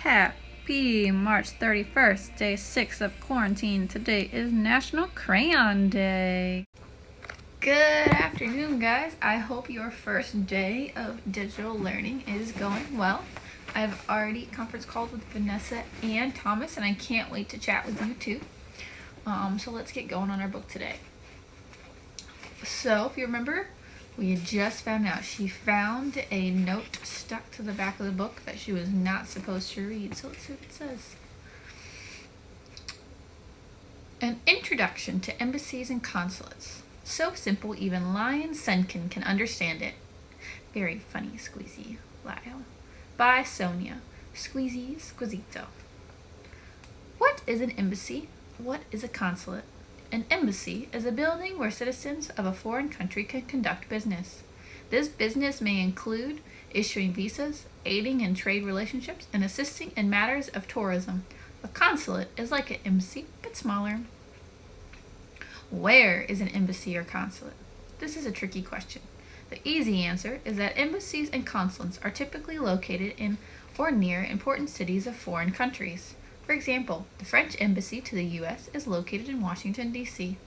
Happy March 31st, day 6 of quarantine. Today is National Crayon Day. Good afternoon, guys. I hope your first day of digital learning is going well. I've already conference called with Vanessa and Thomas, and I can't wait to chat with you too. So let's get going on our book today. So if you remember, we had just found out she found a note stuck to the back of the book that she was not supposed to read. So let's see what it says. An introduction to embassies and consulates. So simple even Lion Senkin can understand it. Very funny, squeezy, Lyle. By Sonia. Squeezy Squisito. What is an embassy? What is a consulate? An embassy is a building where citizens of a foreign country can conduct business. This business may include issuing visas, aiding in trade relationships, and assisting in matters of tourism. A consulate is like an embassy, but smaller. Where is an embassy or consulate? This is a tricky question. The easy answer is that embassies and consulates are typically located in or near important cities of foreign countries. For example, the French embassy to the U.S. is located in Washington, D.C.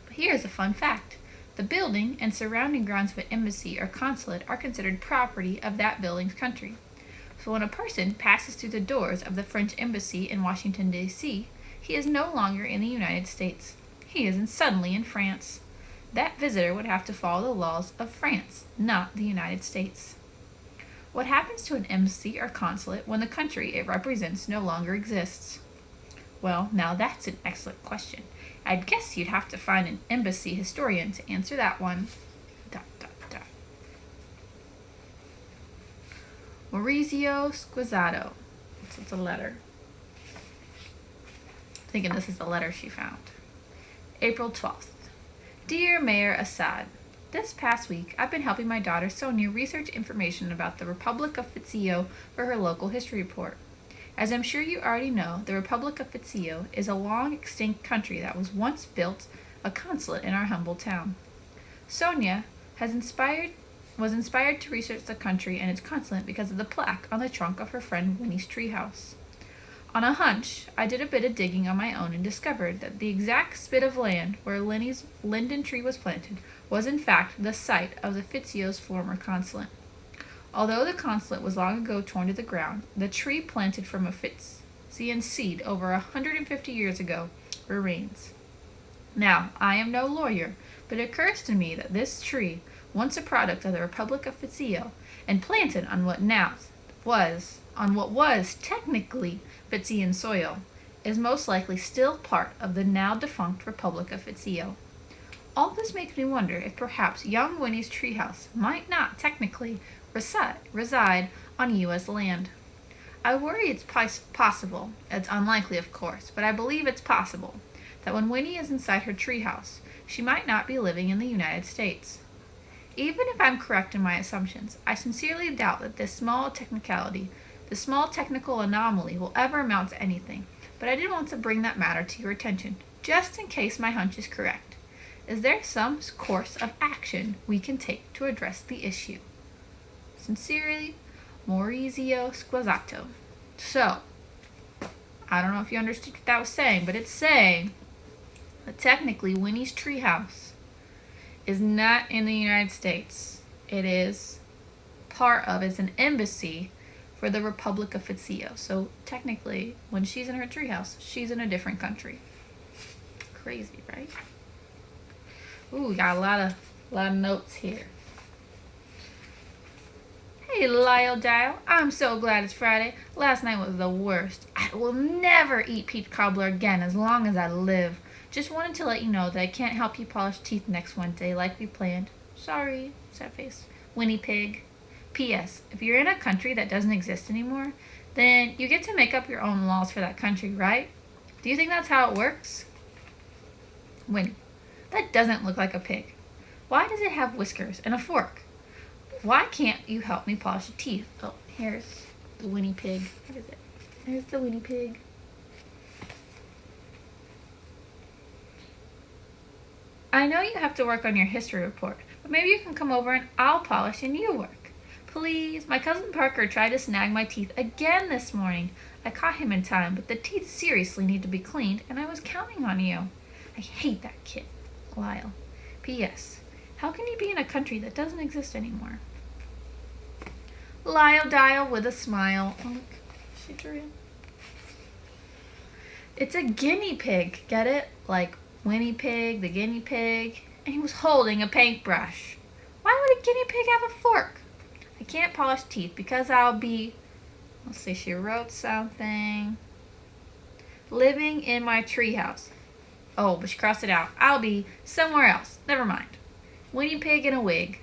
But here's a fun fact. The building and surrounding grounds of an embassy or consulate are considered property of that building's country. So when a person passes through the doors of the French embassy in Washington, D.C., he is no longer in the United States. He is suddenly in France. That visitor would have to follow the laws of France, not the United States. What happens to an embassy or consulate when the country it represents no longer exists? Well, now that's an excellent question. I'd guess you'd have to find an embassy historian to answer that one. Maurizio Squizzato. It's a letter. I'm thinking this is the letter she found. April 12th. Dear Mayor Assad, this past week, I've been helping my daughter Sonia research information about the Republic of Fitsio for her local history report. As I'm sure you already know, the Republic of Fitsio is a long extinct country that was once built a consulate in our humble town. Sonia was inspired to research the country and its consulate because of the plaque on the trunk of her friend Winnie's treehouse. On a hunch, I did a bit of digging on my own and discovered that the exact spit of land where Lenny's linden tree was planted was in fact the site of the Fitsio's former consulate. Although the consulate was long ago torn to the ground, the tree planted from a Fitsian seed over 150 years ago remains. Now, I am no lawyer, but it occurs to me that this tree, once a product of the Republic of Fitsio, and planted on what was technically Fitsian soil, is most likely still part of the now defunct Republic of Fitsio. All this makes me wonder if perhaps young Winnie's treehouse might not technically reside on U.S. land. I worry it's possible, it's unlikely of course, but I believe it's possible, that when Winnie is inside her treehouse, she might not be living in the United States. Even if I'm correct in my assumptions, I sincerely doubt that this small technical anomaly will ever amount to anything, but I did want to bring that matter to your attention, just in case my hunch is correct. Is there some course of action we can take to address the issue? Sincerely, Maurizio Squizzato. So, I don't know if you understood what that was saying, but it's saying that technically Winnie's treehouse is not in the United States. It is it's an embassy for the Republic of Fitsio. So technically, when she's in her treehouse, she's in a different country. Crazy, right? Ooh, we got a lot of notes here. Hey, Lyle Dial, I'm so glad it's Friday. Last night was the worst. I will never eat peach cobbler again as long as I live. Just wanted to let you know that I can't help you polish teeth next Wednesday like we planned. Sorry, sad face. Guinea Pig. P.S. If you're in a country that doesn't exist anymore, then you get to make up your own laws for that country, right? Do you think that's how it works? Winnie. That doesn't look like a pig. Why does it have whiskers and a fork? Why can't you help me polish the teeth? Oh, here's the Guinea Pig. What is it? There's the Guinea Pig. I know you have to work on your history report, but maybe you can come over and I'll polish and you work. Please, my cousin Parker tried to snag my teeth again this morning. I caught him in time, but the teeth seriously need to be cleaned, and I was counting on you. I hate that kid. Lyle. P.S. How can you be in a country that doesn't exist anymore? Lyle Dial with a smile. Oh, look, she drew it. It's a guinea pig, get it? Like Winnie Pig, the guinea pig. And he was holding a paintbrush. Why would a guinea pig have a fork? I can't polish teeth because I'll be, let's see, she wrote something. Living in my treehouse. Oh, but she crossed it out. I'll be somewhere else. Never mind. Winnie Pig in a wig.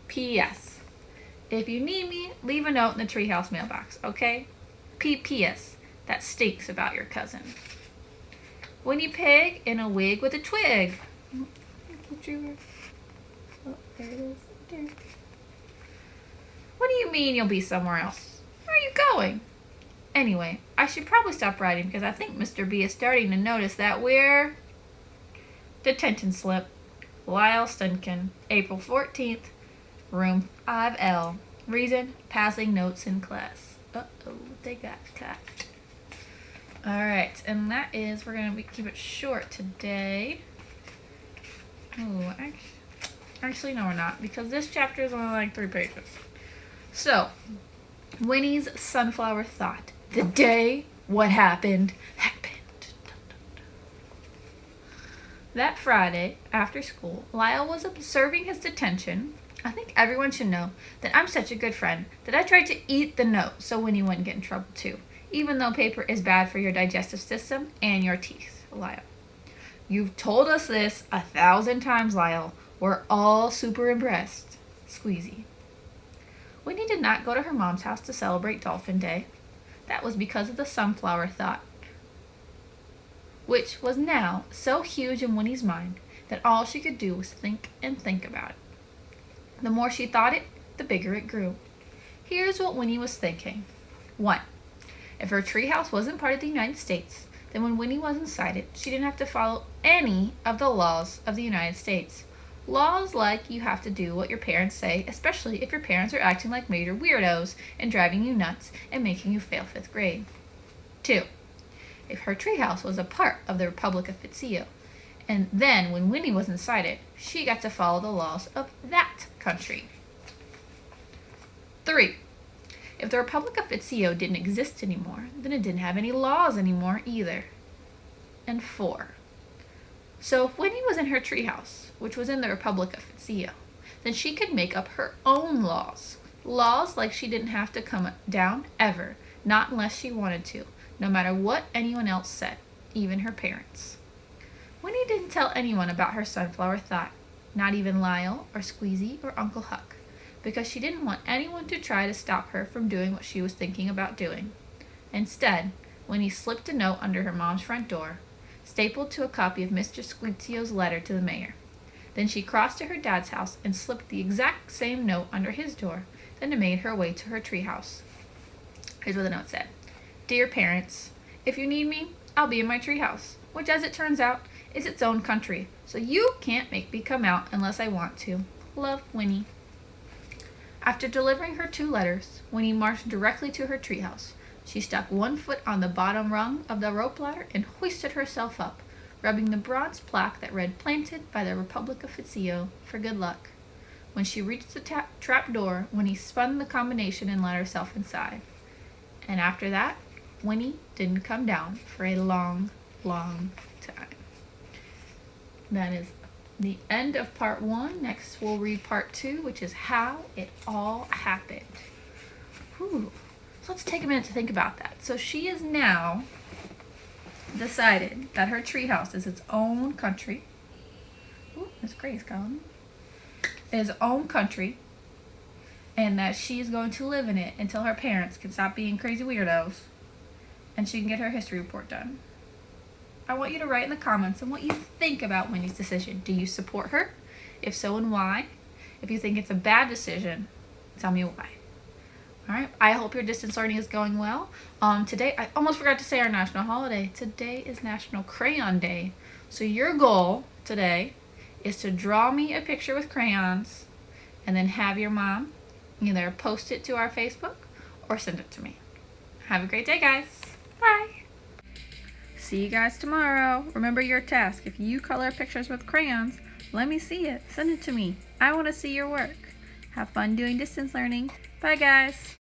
P.S. If you need me, leave a note in the treehouse mailbox, okay? P.P.S. That stinks about your cousin. Winnie Pig in a wig with a twig. Oh, there it is. There. What do you mean you'll be somewhere else? Where are you going? Anyway, I should probably stop writing because I think Mr. B is starting to notice that we're... Detention slip. Lyle Stunkin, April 14th, room 5L. Reason, passing notes in class. Uh-oh, they got cut. Alright, and that is, we're going to keep it short today. Oh, actually, no, we're not, because this chapter is only like 3 pages. So, Winnie's sunflower thought. The day what happened, happened. That Friday, after school, Lyle was observing his detention. I think everyone should know that I'm such a good friend that I tried to eat the note so Winnie wouldn't get in trouble too, even though paper is bad for your digestive system and your teeth, Lyle. You've told us this 1,000 times, Lyle. We're all super impressed. Squeezy. Winnie did not go to her mom's house to celebrate Dolphin Day. That was because of the sunflower thought, which was now so huge in Winnie's mind that all she could do was think and think about it. The more she thought it, the bigger it grew. Here's what Winnie was thinking. 1. If her treehouse wasn't part of the United States, then when Winnie was inside it, she didn't have to follow any of the laws of the United States. Laws like you have to do what your parents say, especially if your parents are acting like major weirdos and driving you nuts and making you fail 5th grade. 2. If her treehouse was a part of the Republic of Fitzio, and then when Winnie was inside it, she got to follow the laws of that country. 3. If the Republic of Fitzio didn't exist anymore, then it didn't have any laws anymore either. And 4. So if Winnie was in her treehouse, which was in the Republic of Fitzio, then she could make up her own laws. Laws like she didn't have to come down ever, not unless she wanted to, no matter what anyone else said, even her parents. Winnie didn't tell anyone about her sunflower thought, not even Lyle or Squeezy or Uncle Huck, because she didn't want anyone to try to stop her from doing what she was thinking about doing. Instead, Winnie slipped a note under her mom's front door, stapled to a copy of Mr. Squeezio's letter to the mayor. Then she crossed to her dad's house and slipped the exact same note under his door, then made her way to her treehouse. Here's what the note said. Dear parents, if you need me, I'll be in my treehouse, which as it turns out, is its own country, so you can't make me come out unless I want to. Love, Winnie. After delivering her 2 letters, Winnie marched directly to her treehouse. She stuck 1 foot on the bottom rung of the rope ladder and hoisted herself up, rubbing the bronze plaque that read Planted by the Republic of Fitzio for good luck. When she reached the trap door, Winnie spun the combination and let herself inside. And after that, Winnie didn't come down for a long, long time. That is the end of part 1. Next we'll read part 2, which is how it all happened. Whew. So let's take a minute to think about that. So she has now decided that her treehouse is its own country. Ooh, Miss Gray's gone. Is its own country, and that she is going to live in it until her parents can stop being crazy weirdos and she can get her history report done. I want you to write in the comments on what you think about Winnie's decision. Do you support her? If so, and why? If you think it's a bad decision, tell me why. Alright, I hope your distance learning is going well. Today, I almost forgot to say our national holiday. Today is National Crayon Day. So your goal today is to draw me a picture with crayons and then have your mom either post it to our Facebook or send it to me. Have a great day, guys. Bye. See you guys tomorrow. Remember your task. If you color pictures with crayons, let me see it. Send it to me. I want to see your work. Have fun doing distance learning. Bye, guys.